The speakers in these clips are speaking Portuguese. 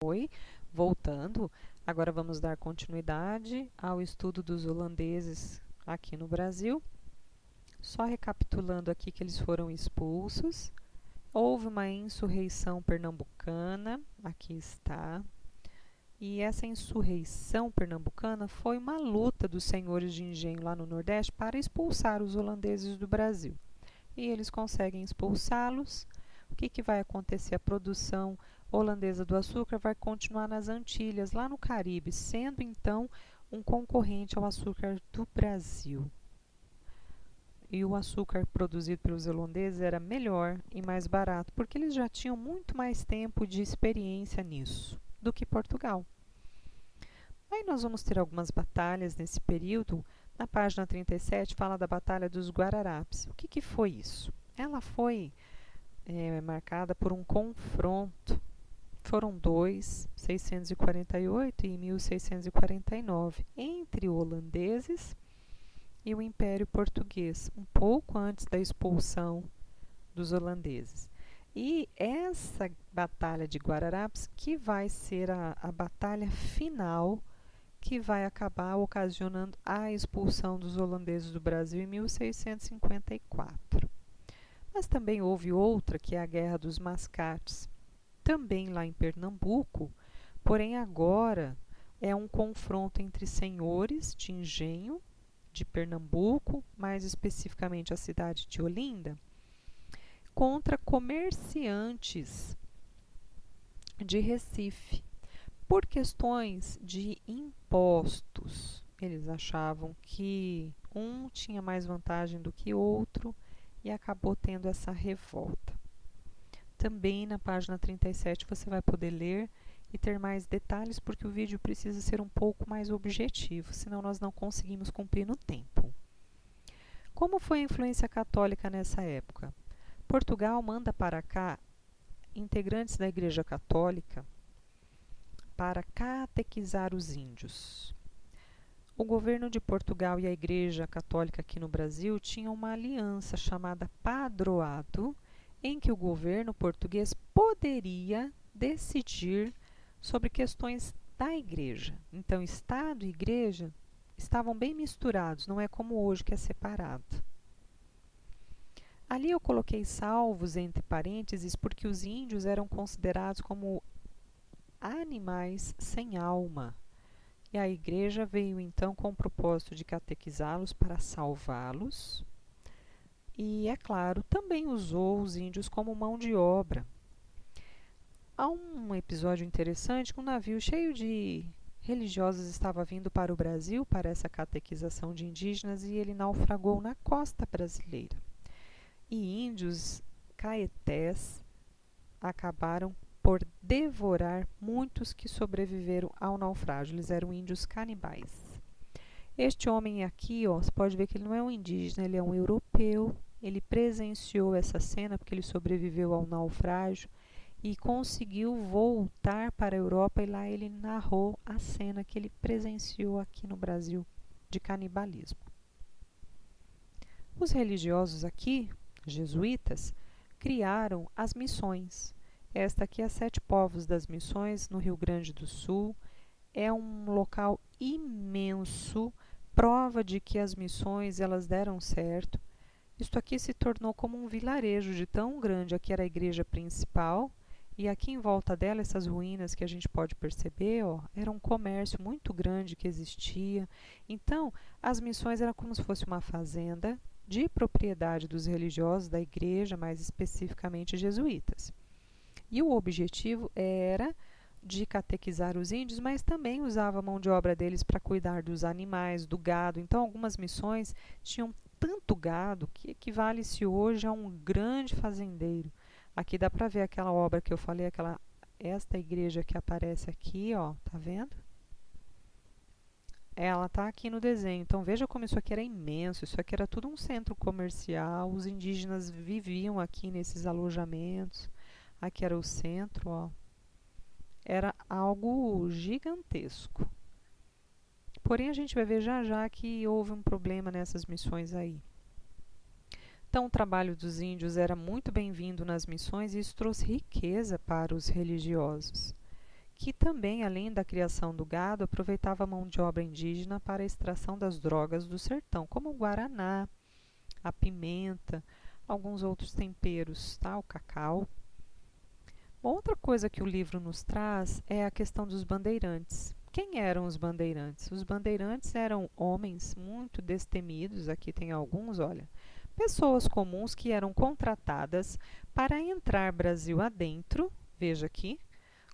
Oi, voltando, agora vamos dar continuidade ao estudo dos holandeses aqui no Brasil. Só recapitulando aqui que eles foram expulsos. Houve uma insurreição pernambucana, aqui está. E essa insurreição pernambucana foi uma luta dos senhores de engenho lá no Nordeste para expulsar os holandeses do Brasil. E eles conseguem expulsá-los. O que vai acontecer? A produção holandesa do açúcar vai continuar nas Antilhas, lá no Caribe, sendo então um concorrente ao açúcar do Brasil. E o açúcar produzido pelos holandeses era melhor e mais barato, porque eles já tinham muito mais tempo de experiência nisso do que Portugal. Aí nós vamos ter algumas batalhas nesse período. Na página 37 fala da Batalha dos Guararapes. O que foi isso? Ela foi marcada por um confronto. Foram dois, 648 e 1649, entre holandeses e o Império Português, um pouco antes da expulsão dos holandeses. E essa batalha de Guararapes que vai ser a batalha final, que vai acabar ocasionando a expulsão dos holandeses do Brasil em 1654. Mas também houve outra, que é a Guerra dos Mascates, também lá em Pernambuco, porém agora é um confronto entre senhores de engenho de Pernambuco, mais especificamente a cidade de Olinda, contra comerciantes de Recife, por questões de impostos. Eles achavam que um tinha mais vantagem do que outro e acabou tendo essa revolta. Também na página 37 você vai poder ler e ter mais detalhes, porque o vídeo precisa ser um pouco mais objetivo, senão nós não conseguimos cumprir no tempo. Como foi a influência católica nessa época? Portugal manda para cá integrantes da Igreja Católica para catequizar os índios. O governo de Portugal e a Igreja Católica aqui no Brasil tinham uma aliança chamada Padroado, em que o governo português poderia decidir sobre questões da igreja. Então, Estado e igreja estavam bem misturados, não é como hoje que é separado. Ali eu coloquei salvos entre parênteses porque os índios eram considerados como animais sem alma. E a igreja veio então com o propósito de catequizá-los para salvá-los. E, é claro, também usou os índios como mão de obra. Há um episódio interessante que um navio cheio de religiosos estava vindo para o Brasil para essa catequização de indígenas e ele naufragou na costa brasileira. E índios caetés acabaram por devorar muitos que sobreviveram ao naufrágio. Eles eram índios canibais. Este homem aqui, ó, você pode ver que ele não é um indígena, ele é um europeu. Ele presenciou essa cena porque ele sobreviveu ao naufrágio e conseguiu voltar para a Europa, e lá ele narrou a cena que ele presenciou aqui no Brasil de canibalismo. Os religiosos aqui, jesuítas, criaram as missões. Esta aqui é a Sete Povos das Missões, no Rio Grande do Sul. É um local imenso, prova de que as missões elas deram certo. Isto aqui se tornou como um vilarejo de tão grande. Aqui era a igreja principal e aqui em volta dela, essas ruínas que a gente pode perceber, ó, era um comércio muito grande que existia. Então, as missões eram como se fosse uma fazenda de propriedade dos religiosos da igreja, mais especificamente jesuítas. E o objetivo era de catequizar os índios, mas também usava a mão de obra deles para cuidar dos animais, do gado. Então, algumas missões tinham tanto gado que equivale-se hoje a um grande fazendeiro. Aqui dá para ver aquela obra que eu falei, esta igreja que aparece aqui, ó, tá vendo? Ela tá aqui no desenho. Então veja como isso aqui era imenso. Isso aqui era tudo um centro comercial. Os indígenas viviam aqui nesses alojamentos. Aqui era o centro, ó. Era algo gigantesco. Porém, a gente vai ver já já que houve um problema nessas missões aí. Então, o trabalho dos índios era muito bem-vindo nas missões e isso trouxe riqueza para os religiosos, que também, além da criação do gado, aproveitava a mão de obra indígena para a extração das drogas do sertão, como o guaraná, a pimenta, alguns outros temperos, tá? O cacau. Outra coisa que o livro nos traz é a questão dos bandeirantes. Quem eram os bandeirantes? Os bandeirantes eram homens muito destemidos, aqui tem alguns, olha, pessoas comuns que eram contratadas para entrar Brasil adentro, veja aqui,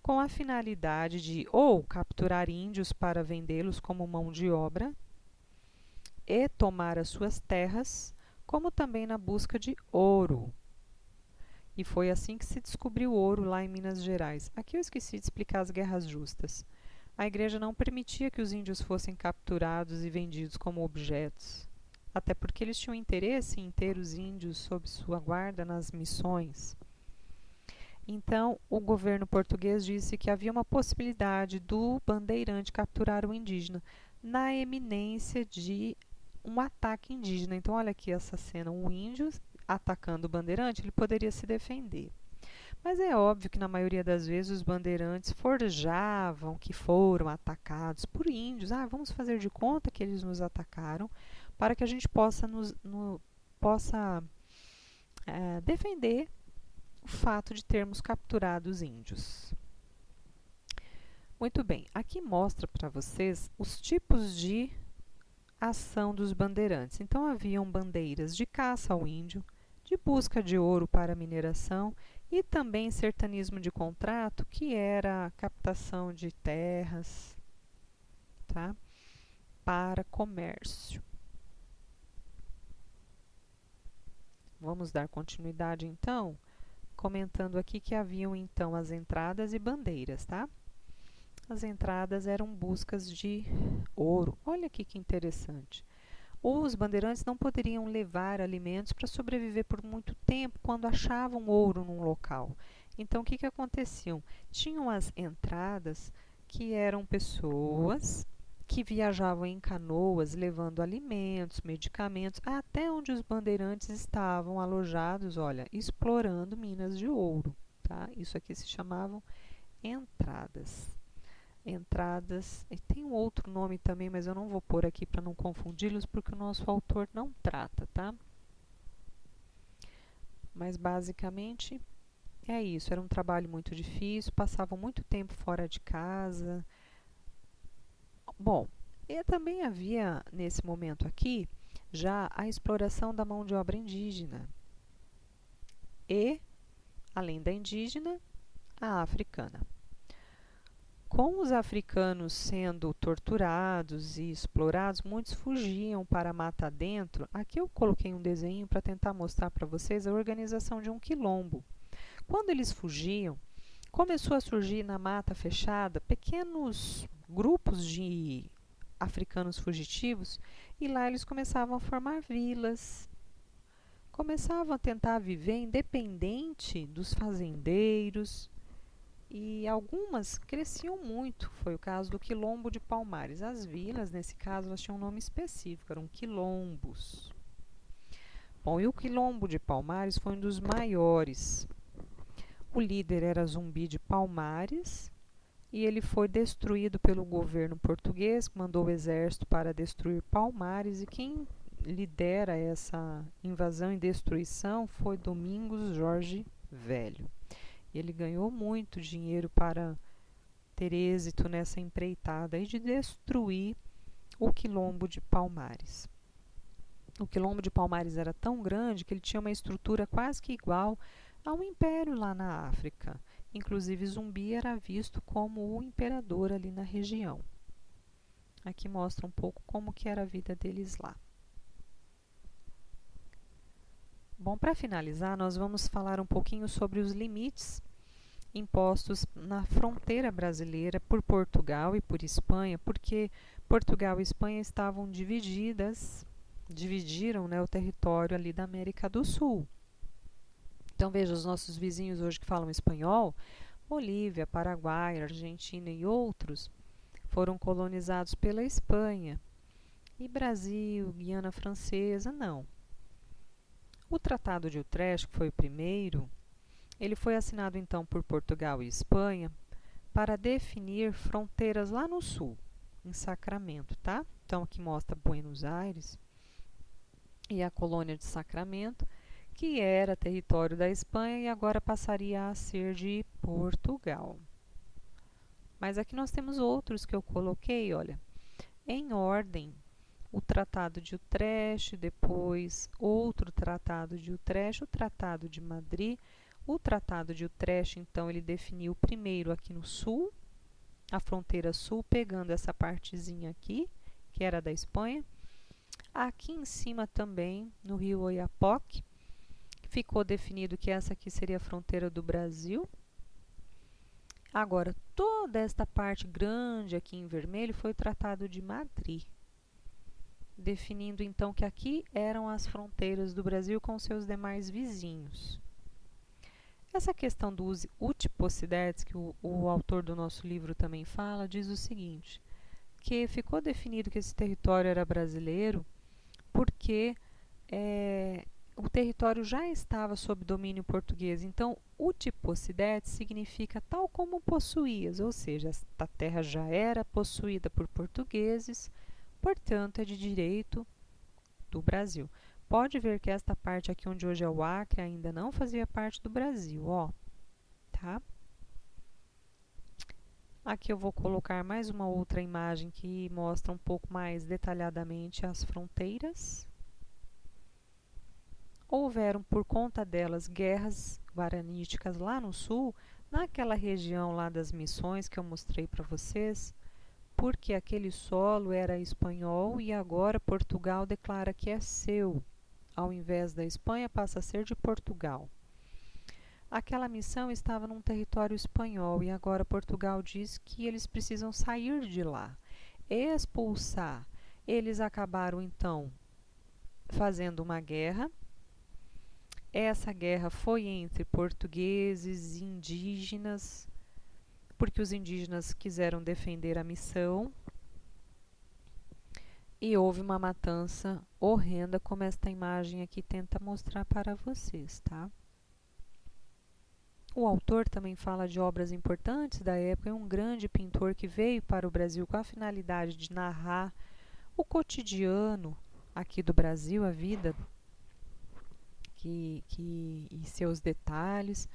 com a finalidade de ou capturar índios para vendê-los como mão de obra e tomar as suas terras, como também na busca de ouro. E foi assim que se descobriu o ouro lá em Minas Gerais. Aqui eu esqueci de explicar as guerras justas. A igreja não permitia que os índios fossem capturados e vendidos como objetos, até porque eles tinham interesse em ter os índios sob sua guarda nas missões. Então, o governo português disse que havia uma possibilidade do bandeirante capturar o indígena na eminência de um ataque indígena. Então, olha aqui essa cena, um índio atacando o bandeirante, ele poderia se defender. Mas é óbvio que na maioria das vezes os bandeirantes forjavam que foram atacados por índios. Ah, vamos fazer de conta que eles nos atacaram para que a gente possa defender o fato de termos capturado os índios. Muito bem, aqui mostra para vocês os tipos de ação dos bandeirantes. Então haviam bandeiras de caça ao índio, de busca de ouro para a mineração e também sertanismo de contrato, que era a captação de terras, tá? Para comércio. Vamos dar continuidade então, comentando aqui que haviam então as entradas e bandeiras, tá? As entradas eram buscas de ouro. Olha aqui que interessante. Os bandeirantes não poderiam levar alimentos para sobreviver por muito tempo quando achavam ouro num local. Então, o que aconteciam? Tinham as entradas, que eram pessoas que viajavam em canoas levando alimentos, medicamentos, até onde os bandeirantes estavam alojados, olha, explorando minas de ouro, tá? Isso aqui se chamavam entradas. Entradas, e tem um outro nome também, mas eu não vou pôr aqui para não confundi-los, porque o nosso autor não trata, tá? Mas basicamente é isso, era um trabalho muito difícil, passavam muito tempo fora de casa. Bom, e também havia nesse momento aqui já a exploração da mão de obra indígena e, além da indígena, a africana. Com os africanos sendo torturados e explorados, muitos fugiam para a mata adentro. Aqui eu coloquei um desenho para tentar mostrar para vocês a organização de um quilombo. Quando eles fugiam, começou a surgir na mata fechada pequenos grupos de africanos fugitivos e lá eles começavam a formar vilas, começavam a tentar viver independente dos fazendeiros. E algumas cresciam muito, foi o caso do Quilombo de Palmares. As vilas, nesse caso, elas tinham um nome específico, eram quilombos. Bom, e o Quilombo de Palmares foi um dos maiores. O líder era Zumbi de Palmares e ele foi destruído pelo governo português, que mandou o exército para destruir Palmares, e quem lidera essa invasão e destruição foi Domingos Jorge Velho. Ele ganhou muito dinheiro para ter êxito nessa empreitada e de destruir o Quilombo de Palmares. O Quilombo de Palmares era tão grande que ele tinha uma estrutura quase que igual a um império lá na África. Inclusive, Zumbi era visto como o imperador ali na região. Aqui mostra um pouco como que era a vida deles lá. Bom, para finalizar, nós vamos falar um pouquinho sobre os limites impostos na fronteira brasileira por Portugal e por Espanha, porque Portugal e Espanha estavam dividiram, né, o território ali da América do Sul. Então veja, os nossos vizinhos hoje que falam espanhol, Bolívia, Paraguai, Argentina e outros, foram colonizados pela Espanha. E Brasil, Guiana Francesa, não. O Tratado de Utrecht, que foi o primeiro, ele foi assinado então por Portugal e Espanha para definir fronteiras lá no sul, em Sacramento, tá? Então aqui mostra Buenos Aires e a colônia de Sacramento, que era território da Espanha e agora passaria a ser de Portugal. Mas aqui nós temos outros que eu coloquei, olha, em ordem. O Tratado de Utrecht, depois outro Tratado de Utrecht, o Tratado de Madrid. O Tratado de Utrecht, então, ele definiu primeiro aqui no sul, a fronteira sul, pegando essa partezinha aqui, que era da Espanha. Aqui em cima também, no rio Oiapoque, ficou definido que essa aqui seria a fronteira do Brasil. Agora, toda esta parte grande aqui em vermelho foi o Tratado de Madrid, definindo então que aqui eram as fronteiras do Brasil com seus demais vizinhos. Essa questão dos Utposidets, que o autor do nosso livro também fala, diz o seguinte, que ficou definido que esse território era brasileiro porque o território já estava sob domínio português. Então, Utposidets significa tal como possuías, ou seja, esta terra já era possuída por portugueses, portanto, é de direito do Brasil. Pode ver que esta parte aqui onde hoje é o Acre ainda não fazia parte do Brasil, ó, tá? Aqui eu vou colocar mais uma outra imagem que mostra um pouco mais detalhadamente as fronteiras. Houveram por conta delas guerras guaraníticas lá no sul, naquela região lá das Missões que eu mostrei para vocês, porque aquele solo era espanhol e agora Portugal declara que é seu. Ao invés da Espanha, passa a ser de Portugal. Aquela missão estava num território espanhol e agora Portugal diz que eles precisam sair de lá, expulsar. Eles acabaram então fazendo uma guerra. Essa guerra foi entre portugueses e indígenas, porque os indígenas quiseram defender a missão. E houve uma matança horrenda, como esta imagem aqui tenta mostrar para vocês, tá? O autor também fala de obras importantes da época, é um grande pintor que veio para o Brasil com a finalidade de narrar o cotidiano aqui do Brasil, a vida e seus detalhes.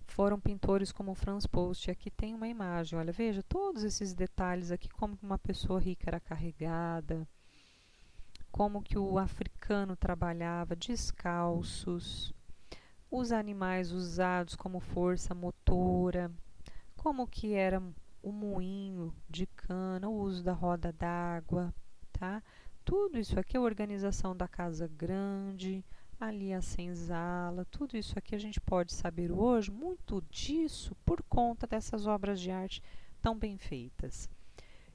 Foram pintores como Franz Post. Aqui tem uma imagem, olha, veja todos esses detalhes aqui, como uma pessoa rica era carregada, como que o africano trabalhava descalços, os animais usados como força motora, como que era o moinho de cana, o uso da roda d'água, tá? Tudo isso aqui é a organização da casa grande, ali a senzala, tudo isso aqui a gente pode saber hoje, muito disso por conta dessas obras de arte tão bem feitas.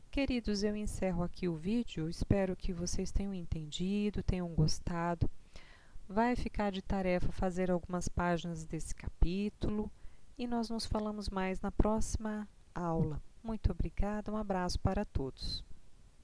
Queridos, eu encerro aqui o vídeo, espero que vocês tenham entendido, tenham gostado. Vai ficar de tarefa fazer algumas páginas desse capítulo e nós nos falamos mais na próxima aula. Muito obrigada, um abraço para todos.